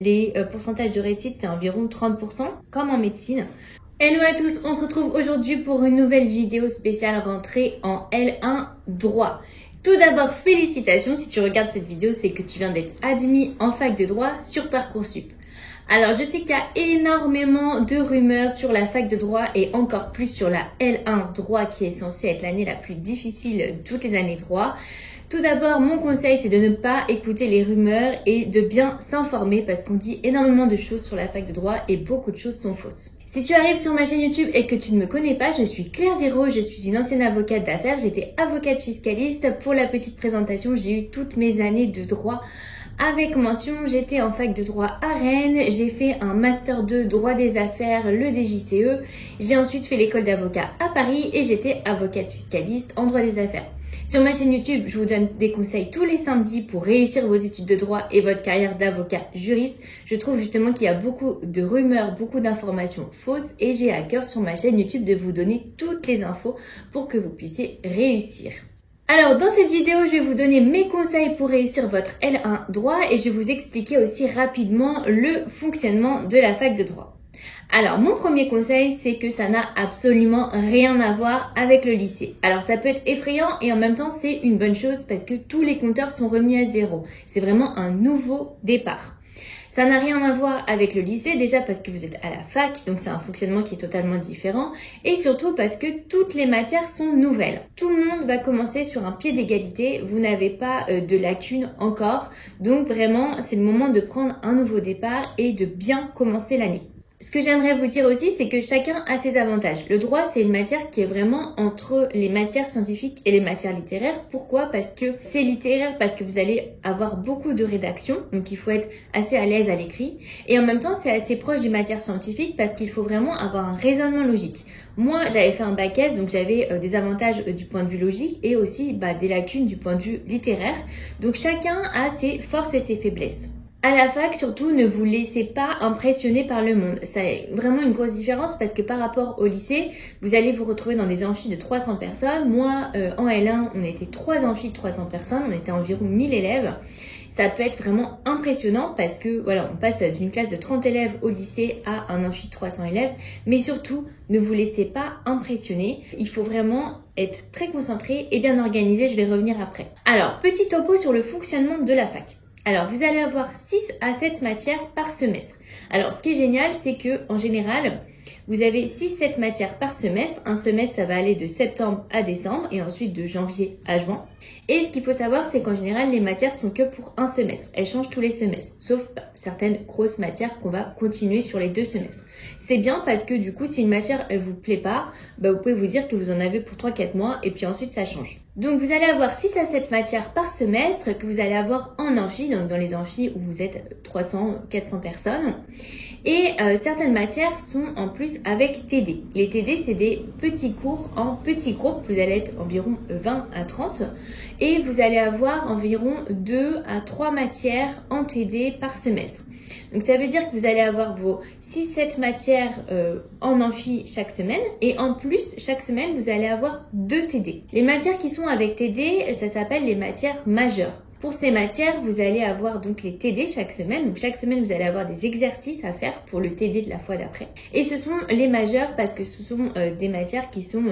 Les pourcentages de réussite, c'est environ 30%, comme en médecine. Hello à tous, on se retrouve aujourd'hui pour une nouvelle vidéo spéciale rentrée en L1 droit. Tout d'abord, félicitations, si tu regardes cette vidéo, c'est que tu viens d'être admis en fac de droit sur Parcoursup. Alors, je sais qu'il y a énormément de rumeurs sur la fac de droit et encore plus sur la L1 droit qui est censée être l'année la plus difficile de toutes les années droit. Tout d'abord, mon conseil, c'est de ne pas écouter les rumeurs et de bien s'informer parce qu'on dit énormément de choses sur la fac de droit et beaucoup de choses sont fausses. Si tu arrives sur ma chaîne YouTube et que tu ne me connais pas, je suis Claire Viro, je suis une ancienne avocate d'affaires, j'étais avocate fiscaliste. Pour la petite présentation, j'ai eu toutes mes années de droit avec mention. J'étais en fac de droit à Rennes, j'ai fait un master 2 droit des affaires, le DJCE. J'ai ensuite fait l'école d'avocat à Paris et j'étais avocate fiscaliste en droit des affaires. Sur ma chaîne YouTube, je vous donne des conseils tous les samedis pour réussir vos études de droit et votre carrière d'avocat juriste. Je trouve justement qu'il y a beaucoup de rumeurs, beaucoup d'informations fausses et j'ai à cœur sur ma chaîne YouTube de vous donner toutes les infos pour que vous puissiez réussir. Alors dans cette vidéo, je vais vous donner mes conseils pour réussir votre L1 droit et je vais vous expliquer aussi rapidement le fonctionnement de la fac de droit. Alors, mon premier conseil, c'est que ça n'a absolument rien à voir avec le lycée. Alors, ça peut être effrayant et en même temps, c'est une bonne chose parce que tous les compteurs sont remis à zéro. C'est vraiment un nouveau départ. Ça n'a rien à voir avec le lycée, déjà parce que vous êtes à la fac, donc c'est un fonctionnement qui est totalement différent. Et surtout parce que toutes les matières sont nouvelles. Tout le monde va commencer sur un pied d'égalité, vous n'avez pas de lacunes encore. Donc vraiment, c'est le moment de prendre un nouveau départ et de bien commencer l'année. Ce que j'aimerais vous dire aussi, c'est que chacun a ses avantages. Le droit, c'est une matière qui est vraiment entre les matières scientifiques et les matières littéraires. Pourquoi? Parce que c'est littéraire, parce que vous allez avoir beaucoup de rédaction, donc il faut être assez à l'aise à l'écrit. Et en même temps, c'est assez proche des matières scientifiques parce qu'il faut vraiment avoir un raisonnement logique. Moi, j'avais fait un bac S, donc j'avais des avantages du point de vue logique et aussi des lacunes du point de vue littéraire. Donc chacun a ses forces et ses faiblesses. À la fac, surtout, ne vous laissez pas impressionner par le monde. C'est vraiment une grosse différence parce que par rapport au lycée, vous allez vous retrouver dans des amphis de 300 personnes. Moi, en L1, on était 3 amphis de 300 personnes, on était environ 1000 élèves. Ça peut être vraiment impressionnant parce que voilà, on passe d'une classe de 30 élèves au lycée à un amphi de 300 élèves. Mais surtout, ne vous laissez pas impressionner. Il faut vraiment être très concentré et bien organisé. Je vais revenir après. Alors, petit topo sur le fonctionnement de la fac. Alors, vous allez avoir 6 à 7 matières par semestre. Alors, ce qui est génial, c'est que en général, vous avez 6-7 matières par semestre. Un semestre, ça va aller de septembre à décembre et ensuite de janvier à juin. Et ce qu'il faut savoir, c'est qu'en général, les matières sont que pour un semestre. Elles changent tous les semestres, sauf certaines grosses matières qu'on va continuer sur les 2 semestres. C'est bien parce que du coup, si une matière ne vous plaît pas, vous pouvez vous dire que vous en avez pour 3-4 mois et puis ensuite, ça change. Donc, vous allez avoir 6 à 7 matières par semestre que vous allez avoir en amphi, donc dans les amphis où vous êtes 300-400 personnes. Et certaines matières sont en plus avec TD. Les TD, c'est des petits cours en petits groupes. Vous allez être environ 20 à 30 et vous allez avoir environ 2 à 3 matières en TD par semestre. Donc ça veut dire que vous allez avoir vos 6-7 matières en amphi chaque semaine et en plus chaque semaine vous allez avoir 2 TD. Les matières qui sont avec TD, ça s'appelle les matières majeures. Pour ces matières, vous allez avoir donc les TD chaque semaine. Donc chaque semaine, vous allez avoir des exercices à faire pour le TD de la fois d'après. Et ce sont les majeures parce que ce sont des matières qui sont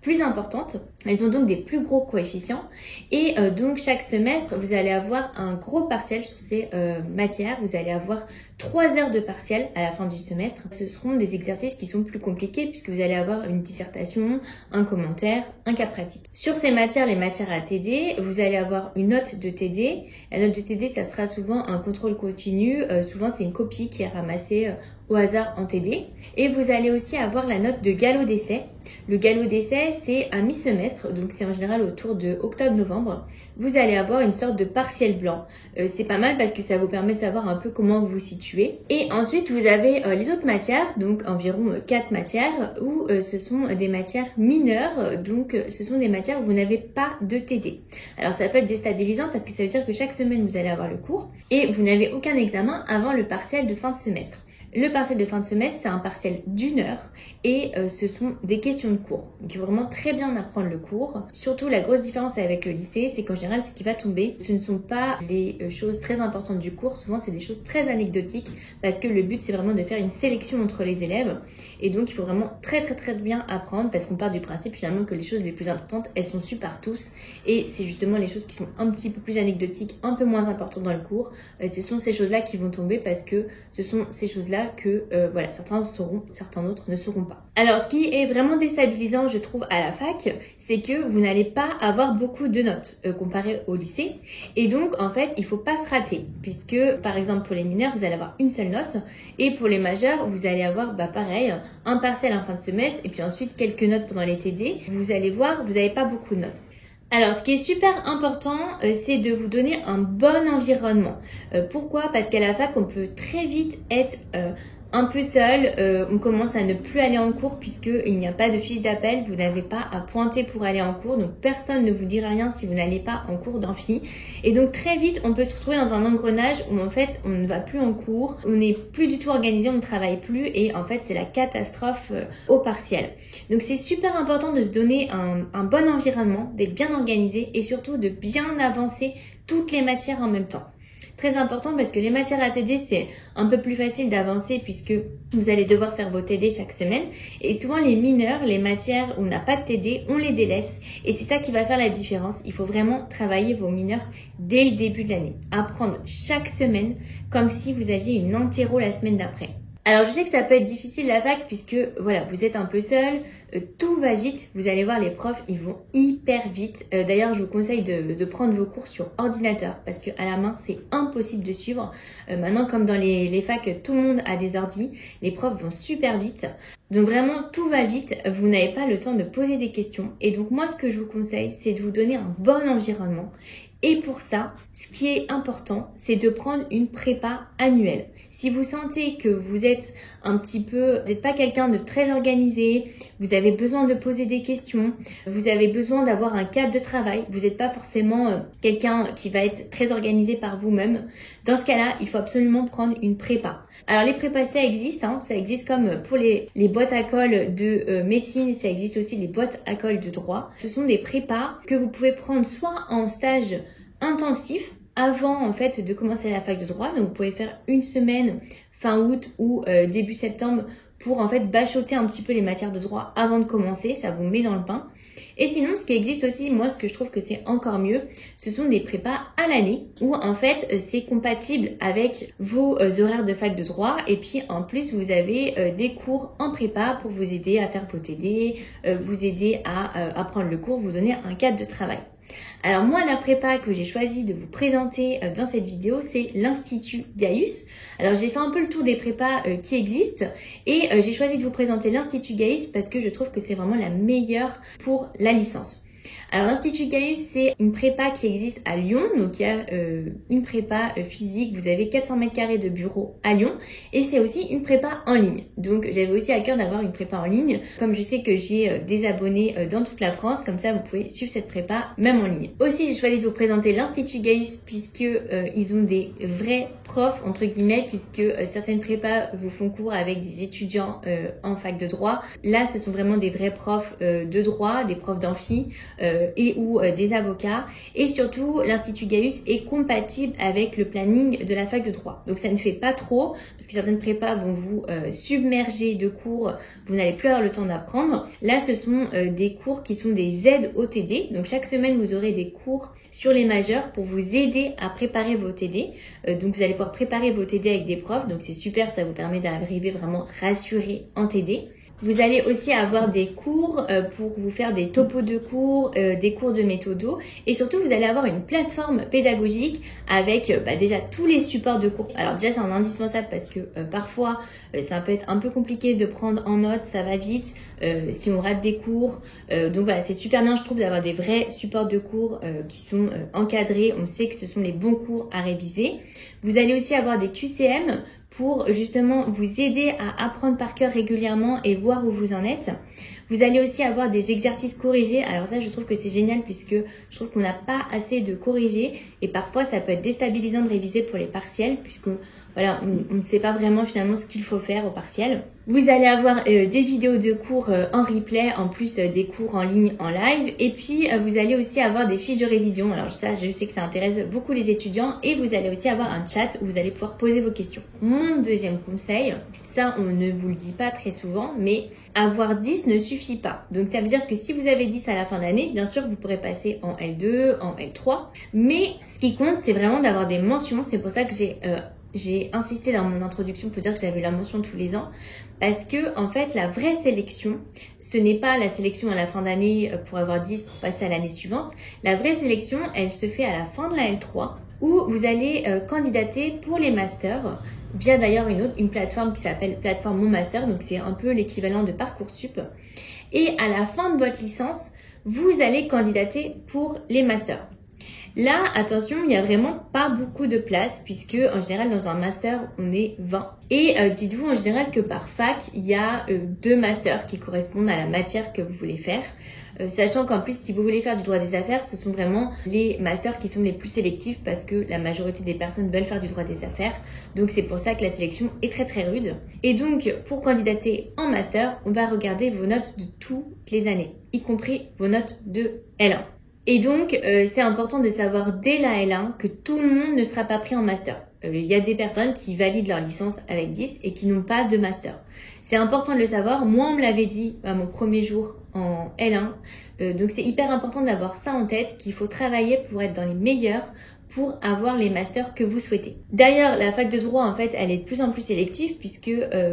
plus importantes. Elles ont donc des plus gros coefficients et donc chaque semestre, vous allez avoir un gros partiel sur ces matières. Vous allez avoir 3 heures de partiel à la fin du semestre. Ce seront des exercices qui sont plus compliqués puisque vous allez avoir une dissertation, un commentaire, un cas pratique. Sur ces matières, les matières à TD, vous allez avoir une note de TD. La note de TD, ça sera souvent un contrôle continu. Souvent, c'est une copie qui est ramassée au hasard en TD. Et vous allez aussi avoir la note de galop d'essai. Le galop d'essai, c'est à mi-semestre, donc c'est en général autour de octobre-novembre. Vous allez avoir une sorte de partiel blanc. C'est pas mal parce que ça vous permet de savoir un peu comment vous vous situez. Et ensuite, vous avez les autres matières, donc environ 4 matières, où ce sont des matières mineures, donc ce sont des matières où vous n'avez pas de TD. Alors ça peut être déstabilisant parce que ça veut dire que chaque semaine, vous allez avoir le cours et vous n'avez aucun examen avant le partiel de fin de semestre. Le partiel de fin de semestre, c'est un partiel d'1 heure et ce sont des questions de cours. Donc il faut vraiment très bien apprendre le cours. Surtout la grosse différence avec le lycée, c'est qu'en général ce qui va tomber, ce ne sont pas les choses très importantes du cours, souvent c'est des choses très anecdotiques parce que le but c'est vraiment de faire une sélection entre les élèves et donc il faut vraiment très bien apprendre parce qu'on part du principe finalement que les choses les plus importantes elles sont sues par tous et c'est justement les choses qui sont un petit peu plus anecdotiques, un peu moins importantes dans le cours, ce sont ces choses là qui vont tomber parce que ce sont ces choses là que voilà, certains sauront, certains autres ne sauront pas. Alors ce qui est vraiment déstabilisant je trouve à la fac, c'est que vous n'allez pas avoir beaucoup de notes comparé au lycée et donc en fait il faut pas se rater puisque par exemple pour les mineurs vous allez avoir une seule note et pour les majeurs vous allez avoir pareil un partiel en fin de semestre et puis ensuite quelques notes pendant les TD. Vous allez voir vous n'avez pas beaucoup de notes. Alors, ce qui est super important, c'est de vous donner un bon environnement. Pourquoi? Parce qu'à la fac, on peut très vite être un peu seul, on commence à ne plus aller en cours puisqu'il n'y a pas de fiche d'appel, vous n'avez pas à pointer pour aller en cours, donc personne ne vous dira rien si vous n'allez pas en cours d'amphi. Et donc très vite, on peut se retrouver dans un engrenage où en fait, on ne va plus en cours, on n'est plus du tout organisé, on ne travaille plus et en fait, c'est la catastrophe au partiel. Donc c'est super important de se donner un bon environnement, d'être bien organisé et surtout de bien avancer toutes les matières en même temps. Très important parce que les matières à TD, c'est un peu plus facile d'avancer puisque vous allez devoir faire vos TD chaque semaine. Et souvent, les mineurs, les matières où on n'a pas de TD, on les délaisse. Et c'est ça qui va faire la différence. Il faut vraiment travailler vos mineurs dès le début de l'année. Apprendre chaque semaine comme si vous aviez une interro la semaine d'après. Alors je sais que ça peut être difficile la fac puisque voilà vous êtes un peu seul, tout va vite, vous allez voir les profs ils vont hyper vite. D'ailleurs je vous conseille de prendre vos cours sur ordinateur parce que à la main c'est impossible de suivre. Maintenant comme dans les facs tout le monde a des ordis, les profs vont super vite. Donc vraiment tout va vite, vous n'avez pas le temps de poser des questions et donc moi ce que je vous conseille c'est de vous donner un bon environnement. Et pour ça, ce qui est important, c'est de prendre une prépa annuelle. Si vous sentez que vous êtes un petit peu, vous n'êtes pas quelqu'un de très organisé, vous avez besoin de poser des questions, vous avez besoin d'avoir un cadre de travail, vous n'êtes pas forcément quelqu'un qui va être très organisé par vous-même, dans ce cas-là, il faut absolument prendre une prépa. Alors les prépas, ça existe comme pour les boîtes à colle de médecine, ça existe aussi les boîtes à colle de droit. Ce sont des prépas que vous pouvez prendre soit en stage intensif avant en fait de commencer la fac de droit. Donc vous pouvez faire une semaine fin août ou début septembre pour en fait bachoter un petit peu les matières de droit avant de commencer, ça vous met dans le bain. Et sinon, ce qui existe aussi, moi ce que je trouve que c'est encore mieux, ce sont des prépas à l'année où en fait c'est compatible avec vos horaires de fac de droit et puis en plus vous avez des cours en prépa pour vous aider à faire vos TD, vous aider à apprendre le cours, vous donner un cadre de travail. Alors moi, la prépa que j'ai choisi de vous présenter dans cette vidéo, c'est l'Institut Gaius. Alors j'ai fait un peu le tour des prépas qui existent et j'ai choisi de vous présenter l'Institut Gaius parce que je trouve que c'est vraiment la meilleure pour la licence. Alors l'Institut Gaius, c'est une prépa qui existe à Lyon, donc il y a une prépa physique, vous avez 400 mètres carrés de bureau à Lyon et c'est aussi une prépa en ligne. Donc j'avais aussi à cœur d'avoir une prépa en ligne, comme je sais que j'ai des abonnés dans toute la France, comme ça vous pouvez suivre cette prépa même en ligne. Aussi j'ai choisi de vous présenter l'Institut Gaius puisque ils ont des vrais profs entre guillemets, puisque certaines prépas vous font cours avec des étudiants en fac de droit. Là ce sont vraiment des vrais profs de droit, des profs d'amphi et ou des avocats et surtout l'Institut Gaius est compatible avec le planning de la fac de droit. Donc ça ne fait pas trop parce que certaines prépas vont vous submerger de cours, vous n'allez plus avoir le temps d'apprendre. Là ce sont des cours qui sont des aides au TD, donc chaque semaine vous aurez des cours sur les majeurs pour vous aider à préparer vos TD. Donc vous allez pouvoir préparer vos TD avec des profs, donc c'est super, ça vous permet d'arriver vraiment rassuré en TD. Vous allez aussi avoir des cours pour vous faire des topos de cours, des cours de méthodo et surtout vous allez avoir une plateforme pédagogique avec déjà tous les supports de cours. Alors déjà c'est un indispensable parce que parfois ça peut être un peu compliqué de prendre en note, ça va vite si on rate des cours. Donc voilà, c'est super bien je trouve d'avoir des vrais supports de cours qui sont encadrés, on sait que ce sont les bons cours à réviser. Vous allez aussi avoir des QCM pour justement vous aider à apprendre par cœur régulièrement et voir où vous en êtes. Vous allez aussi avoir des exercices corrigés. Alors ça, je trouve que c'est génial puisque je trouve qu'on n'a pas assez de corrigés et parfois ça peut être déstabilisant de réviser pour les partiels puisque voilà, on ne sait pas vraiment finalement ce qu'il faut faire au partiel. Vous allez avoir des vidéos de cours en replay, en plus des cours en ligne, en live. Et puis, vous allez aussi avoir des fiches de révision. Alors ça, je sais que ça intéresse beaucoup les étudiants. Et vous allez aussi avoir un chat où vous allez pouvoir poser vos questions. Mon deuxième conseil, ça on ne vous le dit pas très souvent, mais avoir 10 ne suffit pas. Donc ça veut dire que si vous avez 10 à la fin de l'année, bien sûr, vous pourrez passer en L2, en L3. Mais ce qui compte, c'est vraiment d'avoir des mentions. C'est pour ça que j'ai insisté dans mon introduction pour dire que j'avais la mention tous les ans, parce que en fait la vraie sélection, ce n'est pas la sélection à la fin d'année pour avoir 10 pour passer à l'année suivante. La vraie sélection, elle se fait à la fin de la L3 où vous allez candidater pour les masters via d'ailleurs une plateforme qui s'appelle plateforme Mon Master, donc c'est un peu l'équivalent de Parcoursup. Et à la fin de votre licence, vous allez candidater pour les masters. Là, attention, il n'y a vraiment pas beaucoup de place puisque en général dans un master, on est 20. Et dites-vous en général que par fac, il y a 2 masters qui correspondent à la matière que vous voulez faire. Sachant qu'en plus, si vous voulez faire du droit des affaires, ce sont vraiment les masters qui sont les plus sélectifs parce que la majorité des personnes veulent faire du droit des affaires. Donc c'est pour ça que la sélection est très très rude. Et donc, pour candidater en master, on va regarder vos notes de toutes les années, y compris vos notes de L1. Et donc, c'est important de savoir dès la L1 que tout le monde ne sera pas pris en master. Il y a des personnes qui valident leur licence avec 10 et qui n'ont pas de master. C'est important de le savoir. Moi, on me l'avait dit à mon premier jour en L1. Donc, c'est hyper important d'avoir ça en tête, qu'il faut travailler pour être dans les meilleurs, pour avoir les masters que vous souhaitez. D'ailleurs, la fac de droit, en fait, elle est de plus en plus sélective puisque,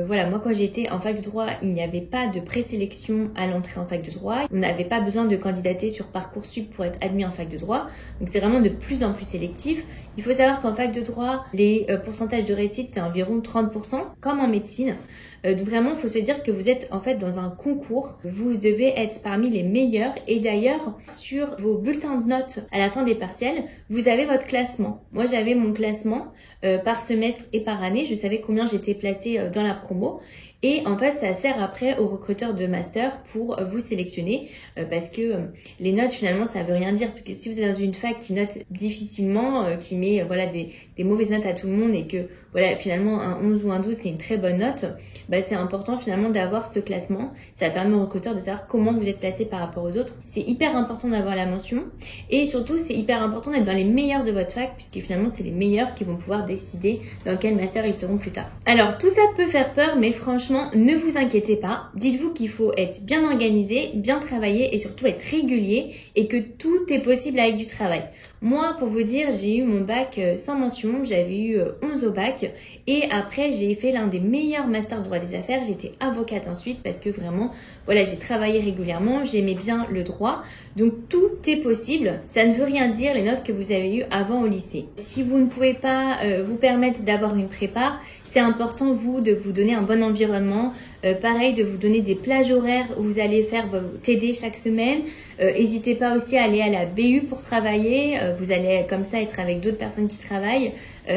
voilà, moi, quand j'étais en fac de droit, il n'y avait pas de présélection à l'entrée en fac de droit. On n'avait pas besoin de candidater sur Parcoursup pour être admis en fac de droit. Donc, c'est vraiment de plus en plus sélectif. Il faut savoir qu'en fac de droit, les pourcentages de réussite, c'est environ 30%, comme en médecine. Donc vraiment, il faut se dire que vous êtes en fait dans un concours. Vous devez être parmi les meilleurs. Et d'ailleurs, sur vos bulletins de notes à la fin des partiels, vous avez votre classement. Moi, j'avais mon classement par semestre et par année. Je savais combien j'étais placée dans la promo. Et en fait, ça sert après aux recruteurs de master pour vous sélectionner parce que les notes, finalement, ça veut rien dire. Parce que si vous êtes dans une fac qui note difficilement, qui met voilà des mauvaises notes à tout le monde et que voilà finalement un 11 ou un 12, c'est une très bonne note, bah, c'est important finalement d'avoir ce classement. Ça permet aux recruteurs de savoir comment vous êtes placé par rapport aux autres. C'est hyper important d'avoir la mention. Et surtout, c'est hyper important d'être dans les meilleurs de votre fac puisque finalement, c'est les meilleurs qui vont pouvoir décider dans quel master ils seront plus tard. Alors, tout ça peut faire peur, mais franchement, ne vous inquiétez pas. Dites-vous qu'il faut être bien organisé, bien travailler et surtout être régulier et que tout est possible avec du travail. Moi, pour vous dire, j'ai eu mon bac sans mention, j'avais eu 11 au bac et après j'ai fait l'un des meilleurs masters de droit des affaires. J'étais avocate ensuite parce que vraiment, voilà, j'ai travaillé régulièrement, j'aimais bien le droit. Donc tout est possible. Ça ne veut rien dire les notes que vous avez eues avant au lycée. Si vous ne pouvez pas vous permettre d'avoir une prépa, c'est important de vous donner un bon environnement. Pareil, de vous donner des plages horaires où vous allez faire vos TD chaque semaine. N'hésitez pas aussi à aller à la BU pour travailler. Vous allez comme ça être avec d'autres personnes qui travaillent.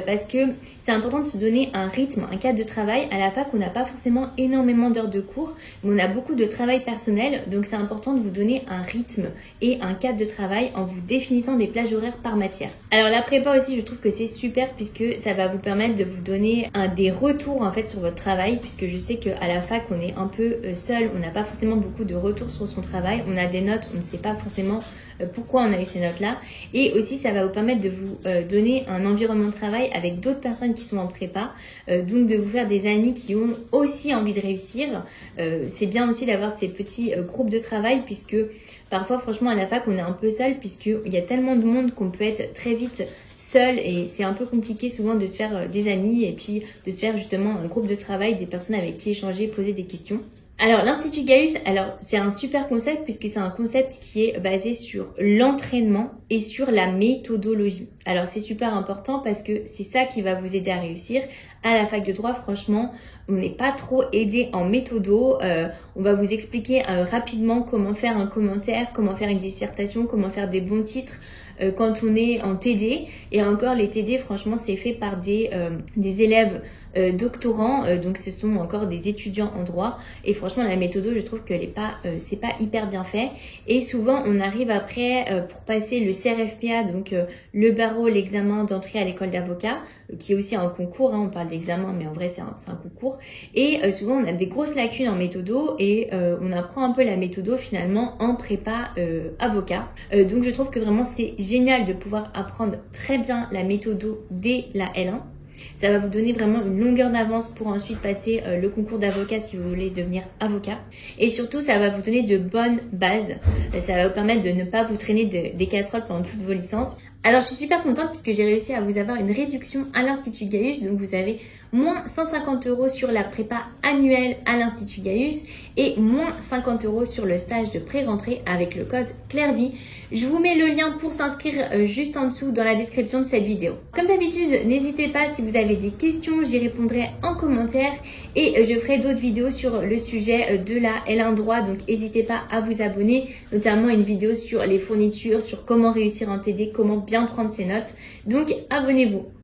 Parce que c'est important de se donner un rythme, un cadre de travail. À la fac, on n'a pas forcément énormément d'heures de cours, mais on a beaucoup de travail personnel. Donc, c'est important de vous donner un rythme et un cadre de travail en vous définissant des plages horaires par matière. Alors, la prépa aussi, je trouve que c'est super puisque ça va vous permettre de vous donner des retours en fait sur votre travail puisque je sais qu'à la fac, on est un peu seul. On n'a pas forcément beaucoup de retours sur son travail. On a des notes, on ne sait pas forcément pourquoi on a eu ces notes-là. Et aussi, ça va vous permettre de vous donner un environnement de travail avec d'autres personnes qui sont en prépa, donc de vous faire des amis qui ont aussi envie de réussir. C'est bien aussi d'avoir ces petits groupes de travail puisque parfois franchement à la fac on est un peu seul puisqu'il y a tellement de monde qu'on peut être très vite seul et c'est un peu compliqué souvent de se faire des amis et puis de se faire justement un groupe de travail, des personnes avec qui échanger, poser des questions. Alors l'Institut Gaius, c'est un super concept puisque c'est un concept qui est basé sur l'entraînement et sur la méthodologie. Alors c'est super important parce que c'est ça qui va vous aider à réussir. À la fac de droit, franchement, on n'est pas trop aidé en méthodo. On va vous expliquer rapidement comment faire un commentaire, comment faire une dissertation, comment faire des bons titres quand on est en TD. Et encore les TD, franchement, c'est fait par des élèves doctorants, donc ce sont encore des étudiants en droit. Et franchement, la méthode, je trouve que c'est pas hyper bien fait. Et souvent, on arrive après pour passer le CRFPA, donc le barreau, l'examen d'entrée à l'école d'avocat, qui est aussi un concours, hein, on parle d'examen, mais en vrai c'est un concours. Et souvent, on a des grosses lacunes en méthodo et on apprend un peu la méthodo finalement en prépa avocat. Donc je trouve que vraiment c'est génial de pouvoir apprendre très bien la méthodo dès la L1. Ça va vous donner vraiment une longueur d'avance pour ensuite passer le concours d'avocat si vous voulez devenir avocat. Et surtout, ça va vous donner de bonnes bases. Ça va vous permettre de ne pas vous traîner des casseroles pendant toutes vos licences. Alors, je suis super contente puisque j'ai réussi à vous avoir une réduction à l'Institut Gaius. Donc, vous avez moins 150 € sur la prépa annuelle à l'Institut Gaius et moins 50 € sur le stage de pré-rentrée avec le code CLAIRVIE. Je vous mets le lien pour s'inscrire juste en dessous dans la description de cette vidéo. Comme d'habitude, n'hésitez pas si vous avez des questions, j'y répondrai en commentaire et je ferai d'autres vidéos sur le sujet de la L1 droit. Donc, n'hésitez pas à vous abonner, notamment une vidéo sur les fournitures, sur comment réussir en TD, comment bien prendre ses notes. Donc, abonnez-vous.